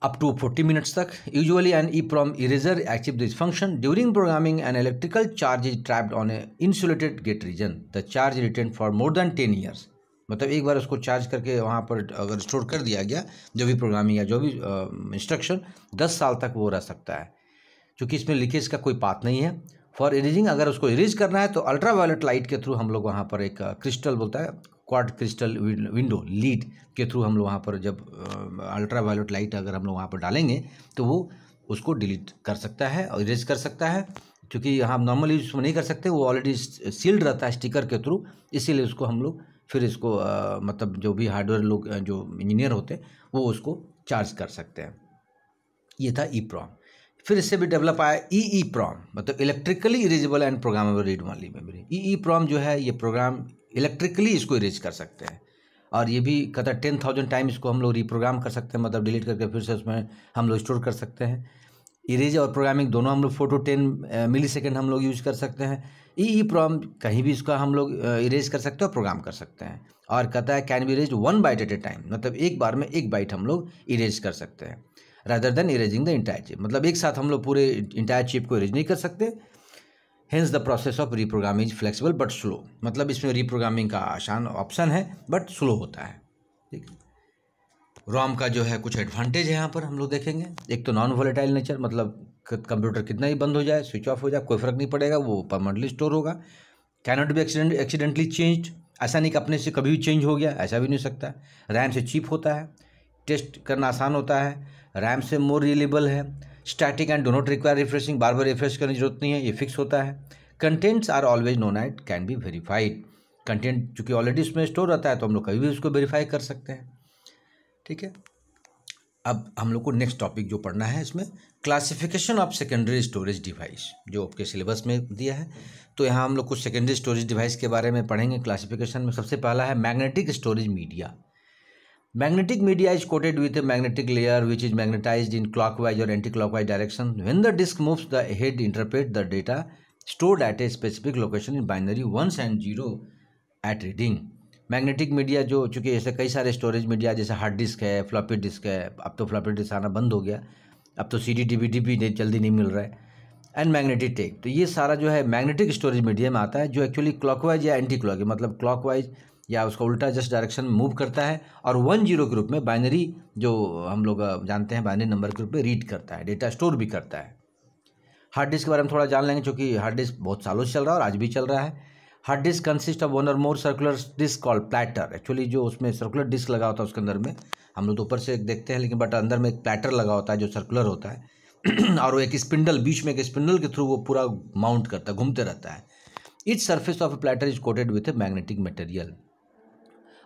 अप टू 40 मिनट्स तक। Usually an EPROM eraser achieve this function during programming an electrical charge is trapped on a insulated gate region, the charge retain for more than 10 years. मतलब एक बार उसको charge करके वहाँ पर अगर store कर दिया गया जो भी प्रोग्रामिंग या जो भी इंस्ट्रक्शन, 10 साल तक वो रह सकता है, क्योंकि इसमें लीकेज का कोई पाथ नहीं है। फॉर इरेजिंग, अगर उसको इरेज करना है तो अल्ट्रा वायलेट लाइट के थ्रू हम लोग वहाँ पर एक क्रिस्टल बोलता है क्वाड क्रिस्टल विंडो लीड के थ्रू हम लोग वहाँ पर जब अल्ट्रा वायलेट लाइट अगर हम लोग वहाँ पर डालेंगे तो वो उसको डिलीट कर सकता है और इरेज कर सकता है। क्योंकि हम नॉर्मल यूज नहीं कर सकते, वो ऑलरेडी सील्ड रहता है स्टिकर के थ्रू, इसीलिए उसको हम लोग फिर इसको मतलब जो भी हार्डवेयर लोग जो इंजीनियर होते हैं वो उसको चार्ज कर सकते हैं। ये था ई प्रॉम। फिर इससे भी डेवलप आया ई प्रॉम, मतलब electrically erasable and programmable read only memory. E prom जो है ये प्रोग्राम इलेक्ट्रिकली इसको इरेज कर सकते हैं, और ये भी कहता है 10,000 टाइम इसको हम लोग रिप्रोग्राम कर सकते हैं, मतलब डिलीट करके फिर से उसमें हम लोग स्टोर कर सकते हैं। इरेज और प्रोग्रामिंग दोनों हम लोग 4 to 10 मिली सेकेंड हम लोग यूज कर सकते हैं। ई प्रॉम कहीं भी इसका हम लोग इरेज कर सकते हैं और प्रोग्राम कर सकते हैं। और कहता है can be erase 1 byte at a time, मतलब एक बार में 1 बाइट हम लोग इरेज कर सकते हैं, rather than erasing the entire chip, मतलब एक साथ हम लोग पूरे इंटायर चिप को इरेज नहीं कर सकते। Hence the process of reprogramming is flexible but slow, मतलब इसमें रीप्रोग्रामिंग का आसान ऑप्शन है बट स्लो होता है। ठीक है, रोम का जो है कुछ एडवांटेज है यहाँ पर हम लोग देखेंगे। एक तो नॉन वोलेटाइल नेचर, मतलब कंप्यूटर कितना ही बंद हो जाए, स्विच ऑफ हो जाए, कोई फर्क नहीं पड़ेगा, वो परमानेंटली स्टोर होगा। कैनॉट बी एक्सीडेंटली चेंज्ड, ऐसा नहीं कि अपने से कभी भी चेंज हो गया, ऐसा भी नहीं हो सकता। रैम से चीप होता है, टेस्ट करना आसान होता है, रैम से मोर रिलेबल है, static and do not require refreshing, बार बार रिफ्रेश करने की जरूरत नहीं है, ये फिक्स होता है। Contents are always known at can be verified, content चूँकि ऑलरेडी उसमें स्टोर रहता है तो हम लोग कभी भी उसको वेरीफाई कर सकते हैं। ठीक है, अब हम लोग को नेक्स्ट टॉपिक जो पढ़ना है इसमें classification of secondary storage device, जो आपके सिलेबस में दिया है। तो यहाँ हम लोग कुछ सेकेंडरी स्टोरेज डिवाइस के बारे में पढ़ेंगे। क्लासिफिकेशन में सबसे पहला है magnetic storage media. Magnetic media is coated with a magnetic layer which is magnetized in clockwise or anti-clockwise direction. When the disk moves, the head interprets the data stored at a specific location in binary ones and zero at reading. Magnetic media जो चूँकि ऐसे कई सारे storage media जैसे hard disk है, floppy disk है, अब तो फ्लॉपी डिस्क आना बंद हो गया, अब तो CD DVD भी जल्दी नहीं मिल रहा है, एंड मैग्नेटिक टेप, तो ये सारा जो है मैग्नेटिक स्टोरेज मीडिया में आता है, जो एक्चुअली क्लॉकवाइज या एंटी क्लॉक, मतलब क्लॉकवाइज या उसका उल्टा जस्ट डायरेक्शन में मूव करता है, और 1-0 के रूप में बाइनरी जो हम लोग जानते हैं बाइनरी नंबर के रूप में रीड करता है, डेटा स्टोर भी करता है। हार्ड डिस्क के बारे में थोड़ा जान लेंगे, क्योंकि हार्ड डिस्क बहुत सालों से चल रहा है और आज भी चल रहा है। Hard disk consist of 1 or more circular disk called platter. Actually जो उसमें सर्कुलर डिस्क लगा होता है उसके अंदर में, हम लोग तो ऊपर से देखते हैं लेकिन बट अंदर में एक प्लेटर लगा होता है जो सर्कुलर होता है और वो एक स्पिंडल, बीच में एक स्पिंडल के थ्रू वो पूरा माउंट करता है, घूमते रहता है। Each surface of A platter is coated with a magnetic material,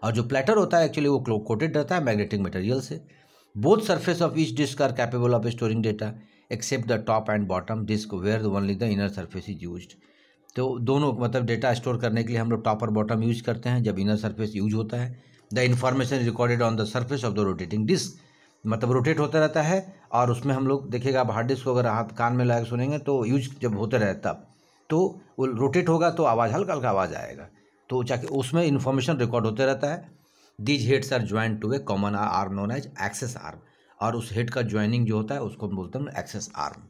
और जो प्लेटर होता है एक्चुअली वो कोटेड रहता है मैग्नेटिक मटेरियल से। Both surface of each disk are capable of storing data except the top and bottom disk where only the inner surface is used. तो दोनों मतलब डेटा स्टोर करने के लिए हम लोग टॉप और बॉटम यूज करते हैं जब इनर सर्फेस यूज होता है। The information recorded on the surface of the rotating disk, मतलब रोटेट होता रहता है, और उसमें हम लोग देखिएगा आप हार्ड डिस्क को अगर हाथ कान में लगा सुनेंगे तो यूज जब होते रहता तब तो वो रोटेट होगा तो आवाज़ हल्का हल्का आवाज़ आएगा, तो जाके उसमें इन्फॉर्मेशन रिकॉर्ड होते रहता है। These heads are joint to a common arm known as access arm, और उस हेड का ज्वाइनिंग जो होता है उसको हम बोलते हैं एक्सेस आर्म।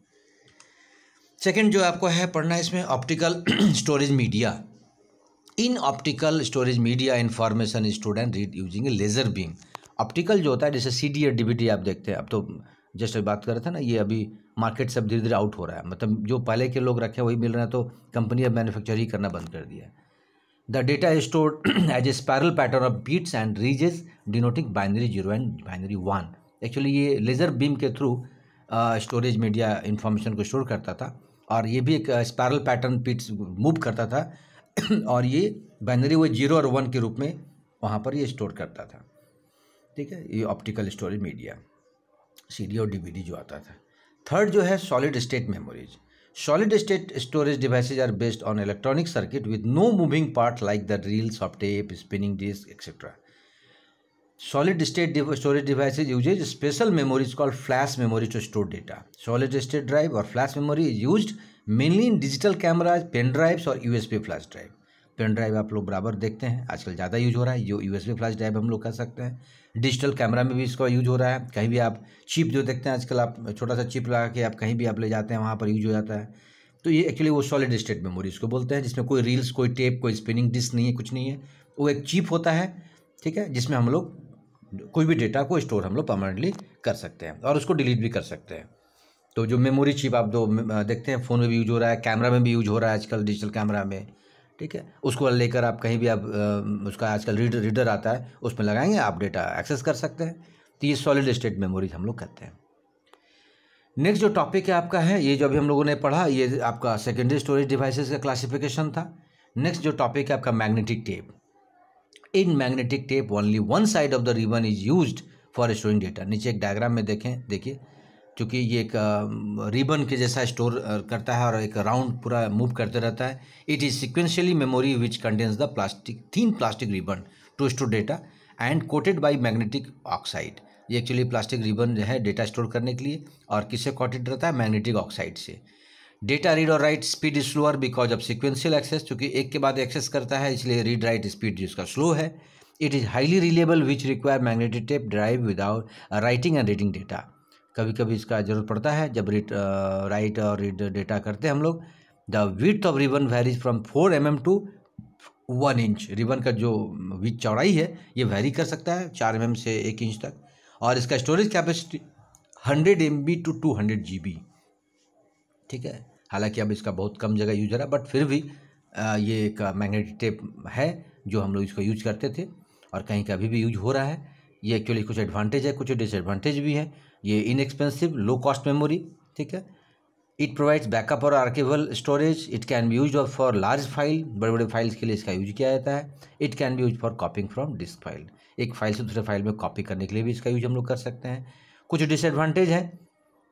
सेकेंड जो आपको है पढ़ना है इसमें optical storage media. In optical storage media information is stored and read using a laser beam. Optical जो होता है जैसे CD या DVD आप देखते हैं, अब तो जैसे बात कर रहे थे ना, ये अभी मार्केट से अब धीरे धीरे आउट हो रहा है, मतलब जो पहले के लोग रखे वही मिल रहे हैं, तो कंपनी अब मैन्युफैक्चर ही करना बंद कर दिया है। The data is stored as a spiral pattern of pits and ridges denoting binary 0 and binary 1। Actually ये लेज़र बीम के थ्रू स्टोरेज मीडिया इन्फॉर्मेशन को स्टोर करता था, और ये भी एक स्पायरल पैटर्न बीट्स मूव करता था और ये बाइनरी वो 0 और 1 के रूप में वहाँ पर ये स्टोर करता था। ठीक है, ये ऑप्टिकल स्टोरेज मीडिया CD और DVD जो आता था। थर्ड जो है solid state memories. Solid state storage devices are based on electronic circuit with no moving part like the reels of tape, spinning disk etcetera. Solid state storage devices uses special memories called flash memory to store data. Solid state drive or flash memory is used mainly in digital cameras, pen drives और USB flash drive. Pen drive आप लोग बराबर देखते हैं आजकल ज़्यादा use हो रहा है, जो USB फ्लैश ड्राइव हम लोग कर सकते हैं। डिजिटल कैमरा में भी इसका यूज हो रहा है, कहीं भी आप चिप जो देखते हैं आजकल, आप छोटा सा चिप लगा के आप कहीं भी आप ले जाते हैं वहाँ पर यूज हो जाता है। तो ये एक्चुअली वो सॉलिड स्टेट मेमोरी इसको बोलते हैं, जिसमें कोई रील्स, कोई टेप, कोई स्पिनिंग डिस्क नहीं है, कुछ नहीं है, वो एक चिप होता है ठीक है, जिसमें हम लोग कोई भी डेटा को स्टोर हम लोग परमानेंटली कर सकते हैं और उसको डिलीट भी कर सकते हैं। तो जो मेमोरी चिप आप देखते हैं फ़ोन में भी यूज हो रहा है, कैमरा में भी यूज हो रहा है आजकल, डिजिटल कैमरा में, ठीक है, उसको लेकर आप कहीं भी आप उसका आजकल रीडर आता है, उसमें लगाएंगे, आप डेटा एक्सेस कर सकते हैं। तो ये सॉलिड स्टेट मेमोरी हम लोग कहते हैं। नेक्स्ट जो टॉपिक है आपका है, ये जो अभी हम लोगों ने पढ़ा, ये आपका सेकेंडरी स्टोरेज डिवाइसेस का क्लासिफिकेशन था। नेक्स्ट जो टॉपिक है आपका magnetic tape. In magnetic tape only one side of the ribbon is used for storing data. नीचे एक डायग्राम में देखिए, क्योंकि ये एक रिबन के जैसा स्टोर करता है और एक राउंड पूरा मूव करते रहता है। It is sequentially memory which contains the thin plastic ribbon to store data and coated by magnetic oxide. ये एक्चुअली प्लास्टिक रिबन जो है डेटा स्टोर करने के लिए, और किससे कोटेड रहता है? मैग्नेटिक ऑक्साइड से। डेटा रीड और write speed is slower because of sequential access, क्योंकि एक के बाद एक्सेस करता है, इसलिए रीड राइट स्पीड जिसका स्लो है। It is highly reliable which require magnetic tape drive without writing and reading data. कभी कभी इसका जरूरत पड़ता है जब राइट और रीड डेटा करते हैं हम लोग। The width of ribbon varies from 4 mm to 1 inch। Ribbon का जो विथ चौड़ाई है ये वेरी कर सकता है 4 mm से 1 इंच तक, और इसका storage capacity 100 MB to 200 GB। ठीक है, हालांकि अब इसका बहुत कम जगह यूज हो रहा है, बट फिर भी ये एक मैग्नेटिक टेप है जो हम लोग इसको यूज करते थे और कहीं का अभी भी यूज हो रहा है। ये एक्चुअली कुछ एडवांटेज है, कुछ डिसएडवांटेज भी है। ये इनएक्सपेंसिव लो कॉस्ट मेमोरी, ठीक है। इट प्रोवाइड्स बैकअप और archival storage. It can be use for large file, बड़े बड़े फाइल्स के लिए इसका यूज किया जाता है। It can be use for कॉपिंग from disc file, एक फाइल से दूसरे फाइल में कॉपी करने के लिए भी इसका यूज हम लोग कर सकते हैं। कुछ डिसएडवांटेज है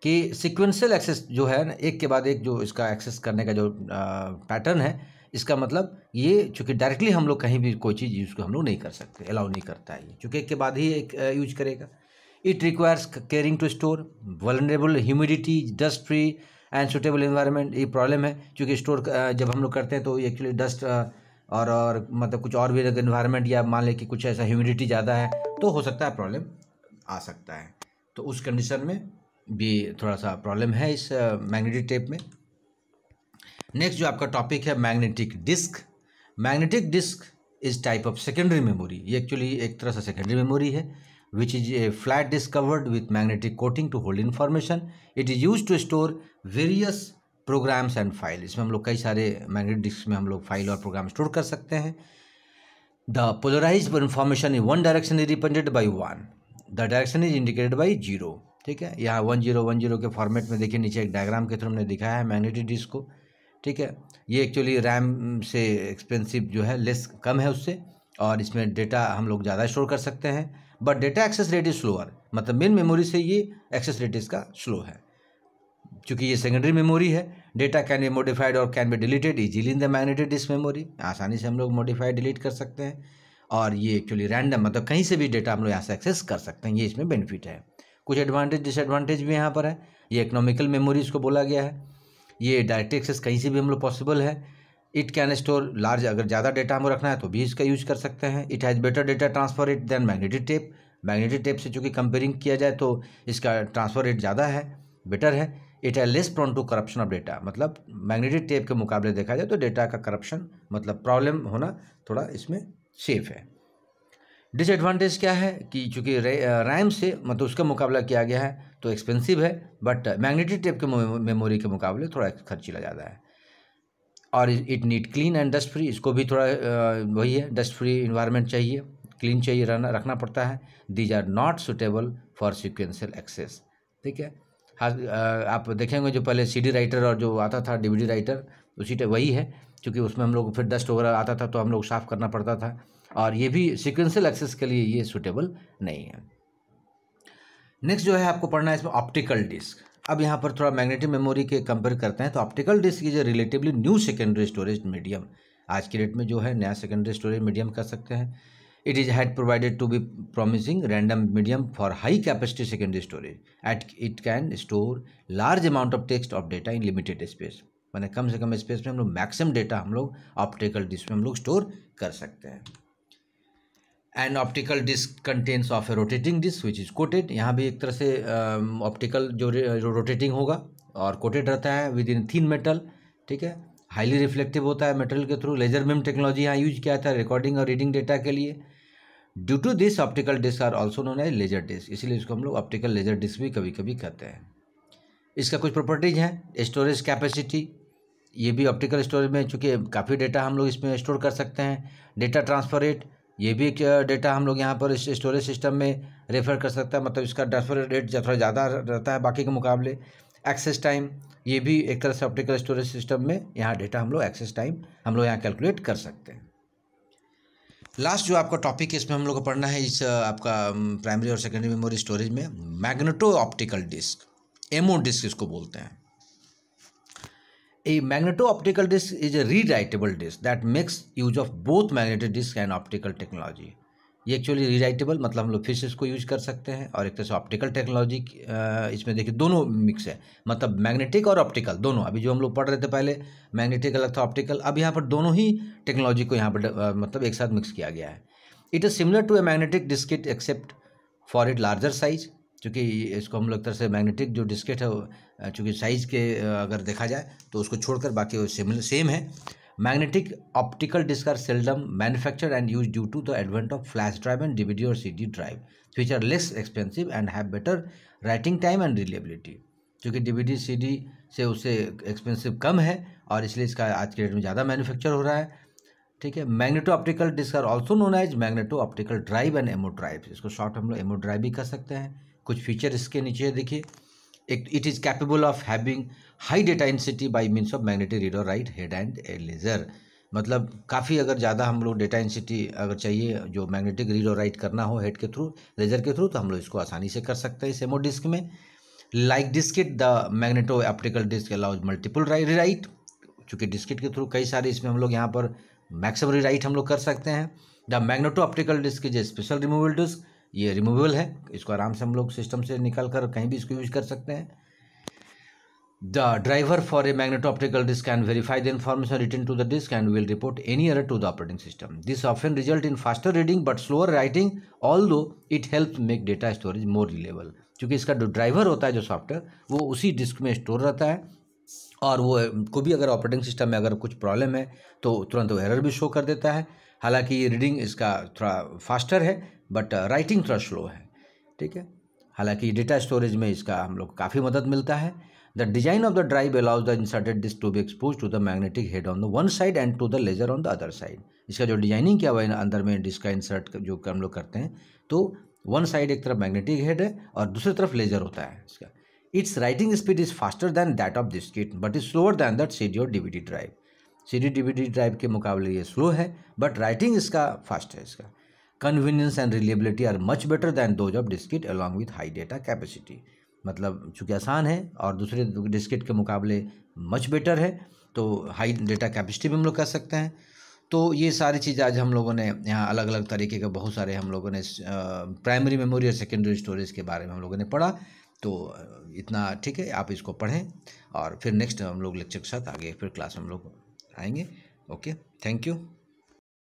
कि सीक्वेंशियल एक्सेस जो है ना, एक के बाद एक जो इसका एक्सेस करने का जो पैटर्न है, इसका मतलब ये चूँकि डायरेक्टली हम लोग कहीं भी कोई चीज़ यूज़ को हम लोग नहीं कर सकते, अलाउ नहीं करता है ये, चूँकि एक के बाद ही एक यूज करेगा। It requires caring to store vulnerable humidity, dust free and suitable environment. ये प्रॉब्लम है क्योंकि स्टोर जब हम लोग करते हैं तो एक्चुअली डस्ट और मतलब कुछ और भी इन्वायरमेंट, या मान लें कि कुछ ऐसा ह्यूमिडिटी ज़्यादा है तो हो सकता है प्रॉब्लम आ सकता है। तो उस कंडीशन में भी थोड़ा सा प्रॉब्लम है इस मैग्नेटिक टेप में। नेक्स्ट जो आपका टॉपिक है magnetic disk. Magnetic disk is type of secondary memory. ये एक्चुअली एक तरह से सेकेंडरी मेमोरी है which is a flat disk covered with magnetic coating to hold information. It is use to store various programs and file. इसमें हम लोग कई सारे मैग्नेटिक डिस्क में हम लोग फाइल और प्रोग्राम स्टोर कर सकते हैं। The polarized information in one direction is represented by 1, the direction is indicated by 0। ठीक है, यहाँ 1010 के फॉर्मेट में देखिए, नीचे एक डायग्राम के थ्रू हमने दिखाया है मैग्नेटिक डिस्क को। ठीक है, ये एक्चुअली रैम से एक्सपेंसिव जो है, लेस कम है उससे, और इसमें डेटा हम लोग ज़्यादा स्टोर कर सकते हैं, but data access rate is slower. मतलब मेन मेमोरी से ये एक्सेस रेट इसका स्लो है। चूँकि ये सेकेंडरी मेमोरी है, डेटा कैन बी मॉडिफाइड और can be deleted easily in the magnetic disk memory. आसानी से हम लोग मॉडिफाई डिलीट कर सकते हैं, और ये एक्चुअली रैंडम, मतलब कहीं से भी डेटा हम लोग यहाँ से एक्सेस कर सकते हैं। ये इसमें बेनिफिट है। कुछ एडवांटेज डिसएडवांटेज भी यहाँ पर है। ये इकोनॉमिकल मेमोरी इसको बोला गया है। ये डायरेक्ट एक्सेस कहीं से भी हम लोग पॉसिबल है। इट कैन स्टोर लार्ज, अगर ज़्यादा डेटा हमको रखना है तो भी इसका यूज कर सकते हैं। It has better data transfer rate than magnetic tape. Magnetic tape से चूँकि कंपेयरिंग किया जाए तो इसका ट्रांसफर रेट ज़्यादा है, बेटर है। इट है less prone to corruption of data. मतलब मैग्नेटिक टेप के मुकाबले देखा जाए तो डेटा का करप्शन, मतलब प्रॉब्लम होना थोड़ा इसमें सेफ है। डिसएडवांटेज क्या है कि चूँकि रैम से मतलब उसका मुकाबला किया गया है तो एक्सपेंसिव है, बट मैग्नेटिक टेप के मेमोरी के मुकाबले थोड़ा खर्चीला ज़्यादा है। और it need clean and dust free. इसको भी थोड़ा वही है, डस्ट फ्री इन्वायरमेंट चाहिए, क्लीन चाहिए, रखना पड़ता है। These are not suitable for sequential access. ठीक है, हाँ, आप देखेंगे जो पहले CD राइटर और जो आता था DVD राइटर, उसी वही है, क्योंकि उसमें हम लोग फिर डस्ट वगैरह आता था तो हम लोग साफ़ करना पड़ता था, और ये भी सिक्वेंशियल एक्सेस के लिए ये सूटेबल नहीं है। नेक्स्ट जो है आपको पढ़ना है इसमें ऑप्टिकल डिस्क। अब यहाँ पर थोड़ा मैग्नेटिक मेमोरी के कंपेयर करते हैं तो optical disk is a relatively new secondary storage medium. आज की डेट में जो है नया सेकेंडरी स्टोरेज मीडियम कर सकते हैं। It is had provided to be promising random medium for high capacity secondary storage at it can store large amount of text of data in limited space. मैंने कम से कम स्पेस में हम लोग maximum data हम लोग ऑप्टिकल डिस्क में हम लोग स्टोर कर सकते हैं। And optical disk contains of a rotating disk which is coated. यहाँ भी एक तरह से ऑप्टिकल जो रोटेटिंग होगा और कोटेड रहता है विद इन थिन मेटल। ठीक है, हाईली रिफ्लेक्टिव होता है मेटल के थ्रू। लेजर बीम टेक्नोलॉजी यहाँ यूज किया था रिकॉर्डिंग और रीडिंग डेटा के लिए। Due to this optical disk are also known as laser disk, इसीलिए इसको हम लोग ऑप्टिकल लेजर डिस्क भी कभी कभी कहते हैं। इसका कुछ प्रॉपर्टीज हैं। स्टोरेज कैपेसिटी, ये भी ऑप्टिकल स्टोरेज में चूँकि काफ़ी डेटा हम लोग इसमें स्टोर कर सकते हैं। डेटा ट्रांसफर रेट, ये भी एक डेटा हम लोग यहाँ पर इस स्टोरेज सिस्टम में रेफर कर सकते हैं, मतलब इसका ट्रांसफर रेट थोड़ा ज़्यादा रहता है बाकी के मुकाबले। एक्सेस टाइम, ये भी एक तरह से ऑप्टिकल स्टोरेज सिस्टम में यहाँ डेटा हम लोग एक्सेस टाइम हम लोग यहाँ कैलकुलेट कर सकते हैं। लास्ट जो आपका टॉपिक है इसमें हम लोग को पढ़ना है इस आपका प्राइमरी और सेकेंडरी मेमोरी स्टोरेज में magneto optical disk, MO disk इसको बोलते हैं। A magneto-optical disc is a rewritable disc that makes use of both magnetic disc and optical technology. ये एक्चुअली रीराइटेबल मतलब हम लोग फिर से इसको यूज कर सकते हैं, और एक तरह से ऑप्टिकल टेक्नोलॉजी इसमें देखिए दोनों मिक्स है, मतलब मैग्नेटिक और ऑप्टिकल दोनों। अभी जो हम लोग पढ़ रहे थे पहले मैग्नेटिक अलग था ऑप्टिकल, अब यहाँ पर दोनों ही टेक्नोलॉजी को यहाँ पर मतलब एक साथ मिक्स किया गया है। It is similar to a magnetic diskette except for it larger size, क्योंकि इसको हम लोग तरह से मैग्नेटिक जो डिस्केट है चूँकि साइज़ के अगर देखा जाए तो उसको छोड़कर बाकी वो सेम है। Magnetic optical disk are seldom manufactured and use due to the advent of flash drive and DVD और CD drive which are less expensive and have better writing time and reliability. क्योंकि DVD CD से उससे expensive कम है और इसलिए इसका आज के डेट में ज़्यादा मैन्युफैक्चर हो रहा है। ठीक है। Magneto optical disk are also known as magneto optical drive and MO drive, इसको शॉर्ट हम लोग एमओ ड्राइव भी कर सकते हैं। कुछ फीचर इसके नीचे देखिए, it is capable of having high data intensity by means of magnetic read और write head and a laser, मतलब काफ़ी अगर ज़्यादा हम लोग डेटा इंटेंसिटी अगर चाहिए जो मैग्नेटिक रीड और राइट करना हो हेड के थ्रू लेज़र के थ्रू, तो हम लोग इसको आसानी से कर सकते हैं इस एमओ डिस्क में। Like diskette the magneto optical disk allows multiple rewrite, चूँकि डिस्केट के थ्रू कई सारे इसमें हम लोग यहाँ पर मैक्सिमम रीराइट हम लोग कर सकते हैं। The magneto optical disk is a special removable disk, ये रिमूवेबल है, इसको आराम से हम लोग सिस्टम से निकाल कर कहीं भी इसको यूज कर सकते हैं। The driver for a magneto optical disk can verify the information written to the disk and will report any error to the operating system. This often result in faster reading but slower writing although it helps make data storage more reliable, क्योंकि इसका जो driver होता है जो software वो उसी disc में store रहता है, और वो को भी अगर ऑपरेटिंग सिस्टम में अगर कुछ प्रॉब्लम है तो तुरंत वो एरर भी शो कर देता है। हालांकि ये रीडिंग इसका थोड़ा फास्टर है बट राइटिंग थोड़ा स्लो है। ठीक है। हालांकि डेटा स्टोरेज में इसका हम लोग काफ़ी मदद मिलता है। The design of the drive allows the inserted disk to be expose to the magnetic head on the one side and to the laser on the other side. इसका जो डिजाइनिंग किया हुआ है अंदर में डिस्क का इंसर्ट जो हम लोग करते हैं, तो वन साइड एक तरफ मैग्नेटिक हेड है और दूसरी तरफ लेजर होता है इसका। Its writing speed is faster than that of diskette but is slower than that CD और DVD drive. CD DVD drive के मुकाबले ये स्लो है बट राइटिंग इसका फास्ट है। इसका convenience and reliability are much better than those of diskette along with high data capacity, मतलब चूँकि आसान है और दूसरे डिस्केट के मुकाबले मच बेटर है, तो हाई डेटा कैपेसिटी भी हम लोग कर सकते हैं। तो ये सारी चीज़ आज हम लोगों ने यहाँ अलग अलग तरीके के बहुत सारे हम लोगों ने प्राइमरी मेमोरी और सेकेंडरी स्टोरेज के बारे में हम लोगों ने पढ़ा। तो इतना ठीक है, आप इसको पढ़ें और फिर नेक्स्ट हम लोग लेक्चर के साथ आगे फिर क्लास हम लोग आएंगे। Okay, thank you.